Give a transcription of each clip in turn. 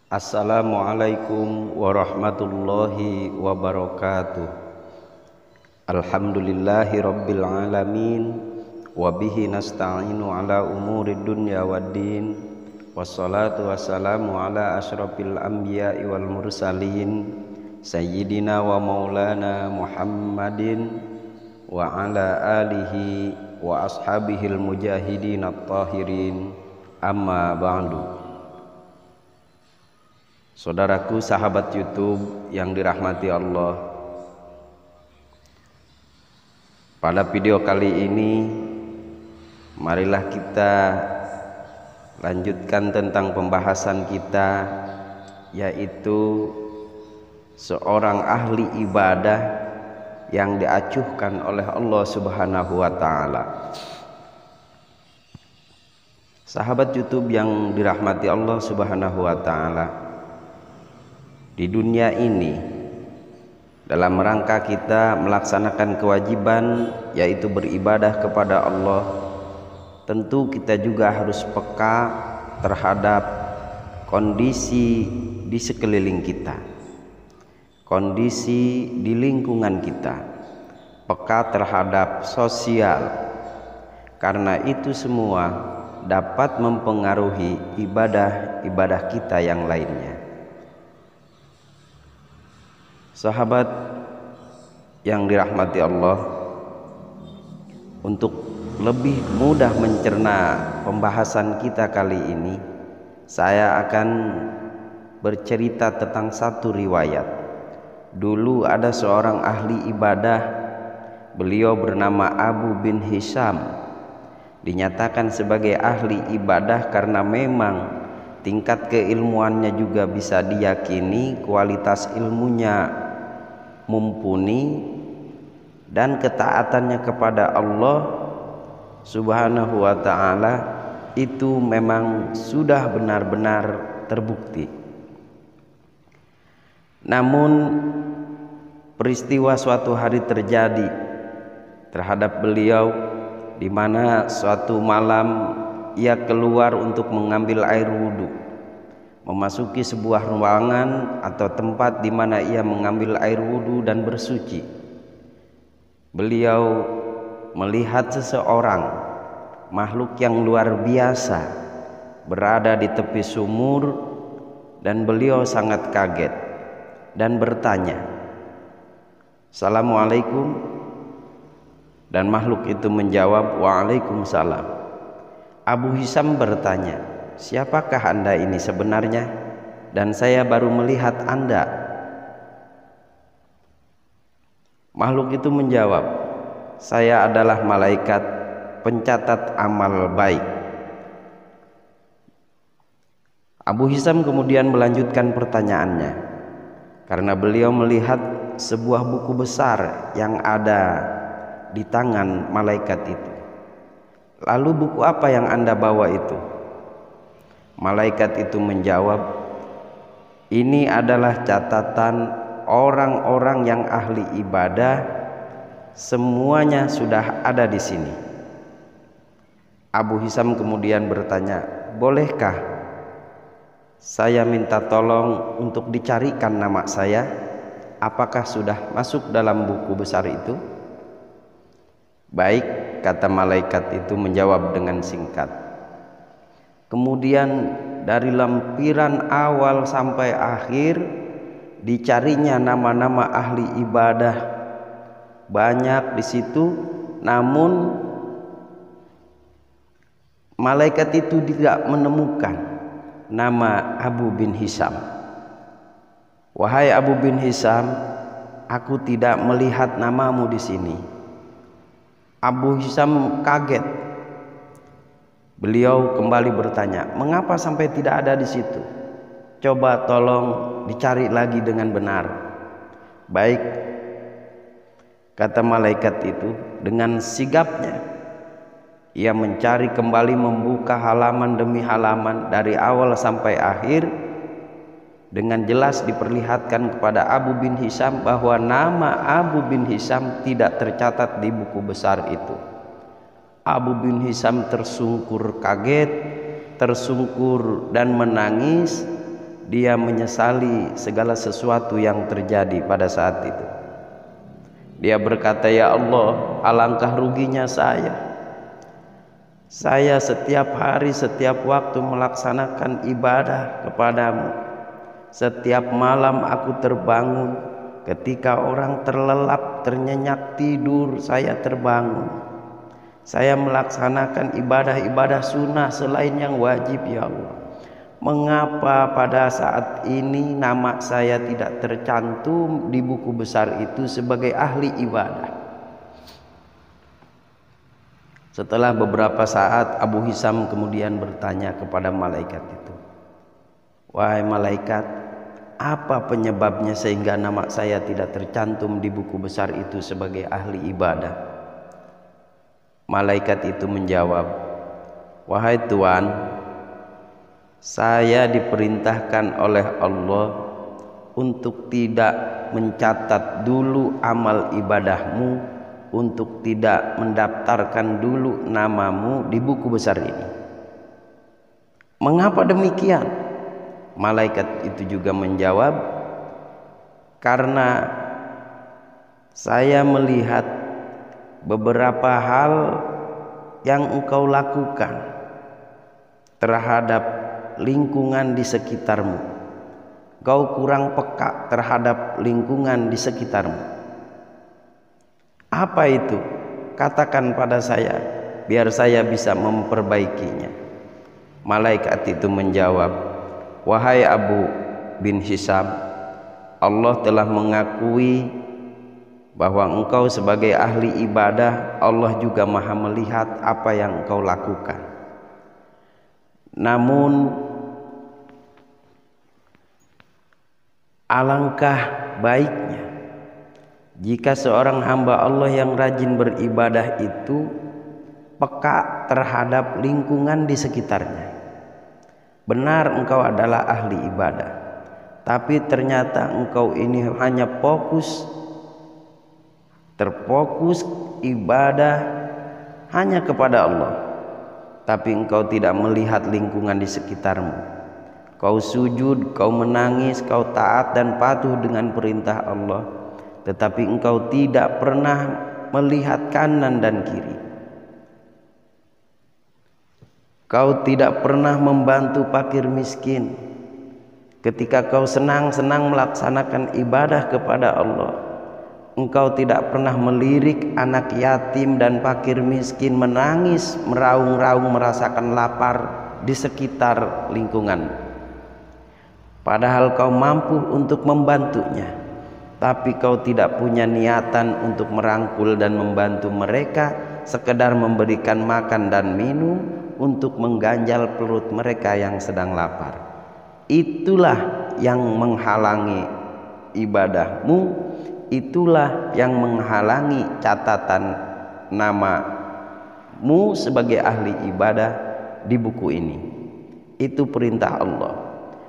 Assalamualaikum warahmatullahi wabarakatuh. Alhamdulillahi rabbil alamin, wabihi nasta'inu ala umurid dunya waddin, wassalatu wassalamu ala ashrafil anbiya'i wal mursalin, sayyidina wa maulana Muhammadin wa ala alihi wa ashabihil mujahidin at-tahirin, amma ba'du. Saudaraku sahabat YouTube yang dirahmati Allah, pada video kali ini marilah kita lanjutkan tentang pembahasan kita, yaitu seorang ahli ibadah yang diacuhkan oleh Allah Subhanahu wa Ta'ala. Sahabat YouTube yang dirahmati Allah Subhanahu wa Ta'ala, di dunia ini dalam rangka kita melaksanakan kewajiban yaitu beribadah kepada Allah, tentu kita juga harus peka terhadap kondisi di sekeliling kita, kondisi di lingkungan kita, peka terhadap sosial, karena itu semua dapat mempengaruhi ibadah-ibadah kita yang lainnya. Sahabat yang dirahmati Allah, untuk lebih mudah mencerna pembahasan kita kali ini, saya akan bercerita tentang satu riwayat. Dulu ada seorang ahli ibadah, beliau bernama Abu bin Hisham. Dinyatakan sebagai ahli ibadah karena memang tingkat keilmuannya juga bisa diyakini, kualitas ilmunya mumpuni, dan ketaatannya kepada Allah Subhanahu wa Ta'ala itu memang sudah benar-benar terbukti. Namun peristiwa suatu hari terjadi terhadap beliau, di mana suatu malam ia keluar untuk mengambil air wudhu, memasuki sebuah ruangan atau tempat di mana ia mengambil air wudhu dan bersuci. Beliau melihat seseorang makhluk yang luar biasa berada di tepi sumur, dan beliau sangat kaget dan bertanya, "Assalamualaikum." Dan makhluk itu menjawab, "Waalaikumsalam." Abu Hisham bertanya, "Siapakah Anda ini sebenarnya? Dan saya baru melihat Anda." Makhluk itu menjawab, "Saya adalah malaikat pencatat amal baik." Abu Hisham kemudian melanjutkan pertanyaannya, karena beliau melihat sebuah buku besar yang ada di tangan malaikat itu. "Lalu buku apa yang Anda bawa itu?" Malaikat itu menjawab, "Ini adalah catatan orang-orang yang ahli ibadah, semuanya sudah ada di sini." Abu Hisham kemudian bertanya, "Bolehkah saya minta tolong untuk dicarikan nama saya? Apakah sudah masuk dalam buku besar itu?" "Baik," kata malaikat itu menjawab dengan singkat. Kemudian dari lampiran awal sampai akhir dicarinya nama-nama ahli ibadah, banyak di situ. Namun malaikat itu tidak menemukan nama Abu bin Hisham. "Wahai Abu bin Hisham, aku tidak melihat namamu di sini." Abu Hisham kaget. Beliau kembali bertanya, "Mengapa sampai tidak ada di situ? Coba tolong dicari lagi dengan benar." "Baik," kata malaikat itu dengan sigapnya. Ia mencari kembali, membuka halaman demi halaman dari awal sampai akhir. Dengan jelas diperlihatkan kepada Abu bin Hisham bahwa nama Abu bin Hisham tidak tercatat di buku besar itu. Abu bin Hisham tersungkur kaget, tersungkur dan menangis, dia menyesali segala sesuatu yang terjadi pada saat itu. Dia berkata, "Ya Allah, alangkah ruginya saya. Saya setiap hari, setiap waktu melaksanakan ibadah kepadamu. Setiap malam aku terbangun. Ketika orang terlelap, ternyenyak tidur, saya terbangun. Saya melaksanakan ibadah-ibadah sunnah selain yang wajib, ya Allah. Mengapa pada saat ini nama saya tidak tercantum di buku besar itu sebagai ahli ibadah?" Setelah beberapa saat, Abu Hisam kemudian bertanya kepada malaikat itu, "Wahai malaikat, apa penyebabnya sehingga nama saya tidak tercantum di buku besar itu sebagai ahli ibadah?" Malaikat itu menjawab, "Wahai Tuan, saya diperintahkan oleh Allah untuk tidak mencatat dulu amal ibadahmu, untuk tidak mendaftarkan dulu namamu di buku besar ini." "Mengapa demikian?" Malaikat itu juga menjawab, "Karena saya melihat beberapa hal yang engkau lakukan terhadap lingkungan di sekitarmu. Kau kurang peka terhadap lingkungan di sekitarmu. Apa itu? Katakan pada saya, biar saya bisa memperbaikinya." Malaikat itu menjawab, "Wahai Abu bin Hisam, Allah telah mengakui bahwa engkau sebagai ahli ibadah, Allah juga maha melihat apa yang engkau lakukan. Namun alangkah baiknya jika seorang hamba Allah yang rajin beribadah itu peka terhadap lingkungan di sekitarnya. Benar engkau adalah ahli ibadah, tapi ternyata engkau ini hanya terfokus ibadah hanya kepada Allah, tapi engkau tidak melihat lingkungan di sekitarmu. Kau sujud, kau menangis, kau taat dan patuh dengan perintah Allah, tetapi engkau tidak pernah melihat kanan dan kiri. Kau tidak pernah membantu fakir miskin. Ketika kau senang-senang melaksanakan ibadah kepada Allah, engkau tidak pernah melirik anak yatim dan fakir miskin menangis, meraung-raung merasakan lapar di sekitar lingkungan. Padahal kau mampu untuk membantunya, tapi kau tidak punya niatan untuk merangkul dan membantu mereka, sekedar memberikan makan dan minum untuk mengganjal perut mereka yang sedang lapar. Itulah yang menghalangi ibadahmu. Itulah yang menghalangi catatan namamu sebagai ahli ibadah di buku ini. Itu perintah Allah.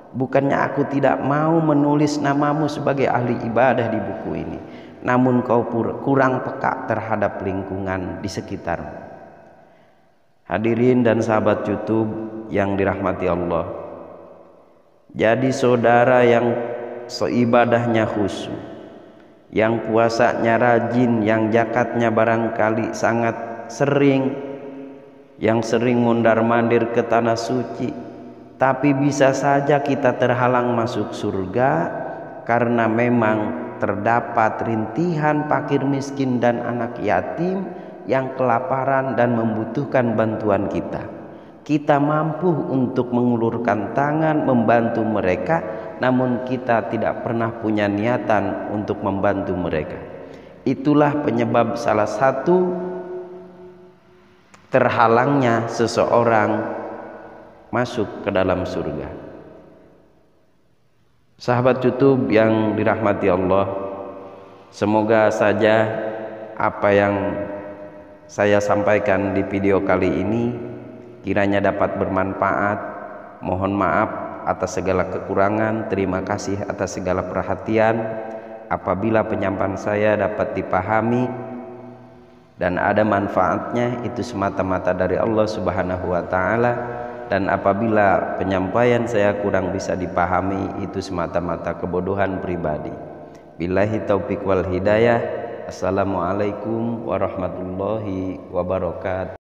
Bukannya aku tidak mau menulis namamu sebagai ahli ibadah di buku ini, namun kau kurang peka terhadap lingkungan di sekitarmu." Hadirin dan sahabat YouTube yang dirahmati Allah, jadi saudara yang seibadahnya khusyuk, yang puasanya rajin, yang zakatnya barangkali sangat sering, yang sering mondar-mandir ke tanah suci, tapi bisa saja kita terhalang masuk surga karena memang terdapat rintihan fakir miskin dan anak yatim yang kelaparan dan membutuhkan bantuan kita. Kita mampu untuk mengulurkan tangan membantu mereka, namun kita tidak pernah punya niatan untuk membantu mereka. Itulah penyebab salah satu terhalangnya seseorang masuk ke dalam surga. Sahabat YouTube yang dirahmati Allah, semoga saja apa yang saya sampaikan di video kali ini kiranya dapat bermanfaat. Mohon maaf atas segala kekurangan, terima kasih atas segala perhatian. Apabila penyampaian saya dapat dipahami dan ada manfaatnya, itu semata-mata dari Allah Subhanahu wa taala. dan apabila penyampaian saya kurang bisa dipahami, itu semata-mata kebodohan pribadi. Billahi taufiq wal hidayah. Assalamualaikum warahmatullahi wabarakatuh.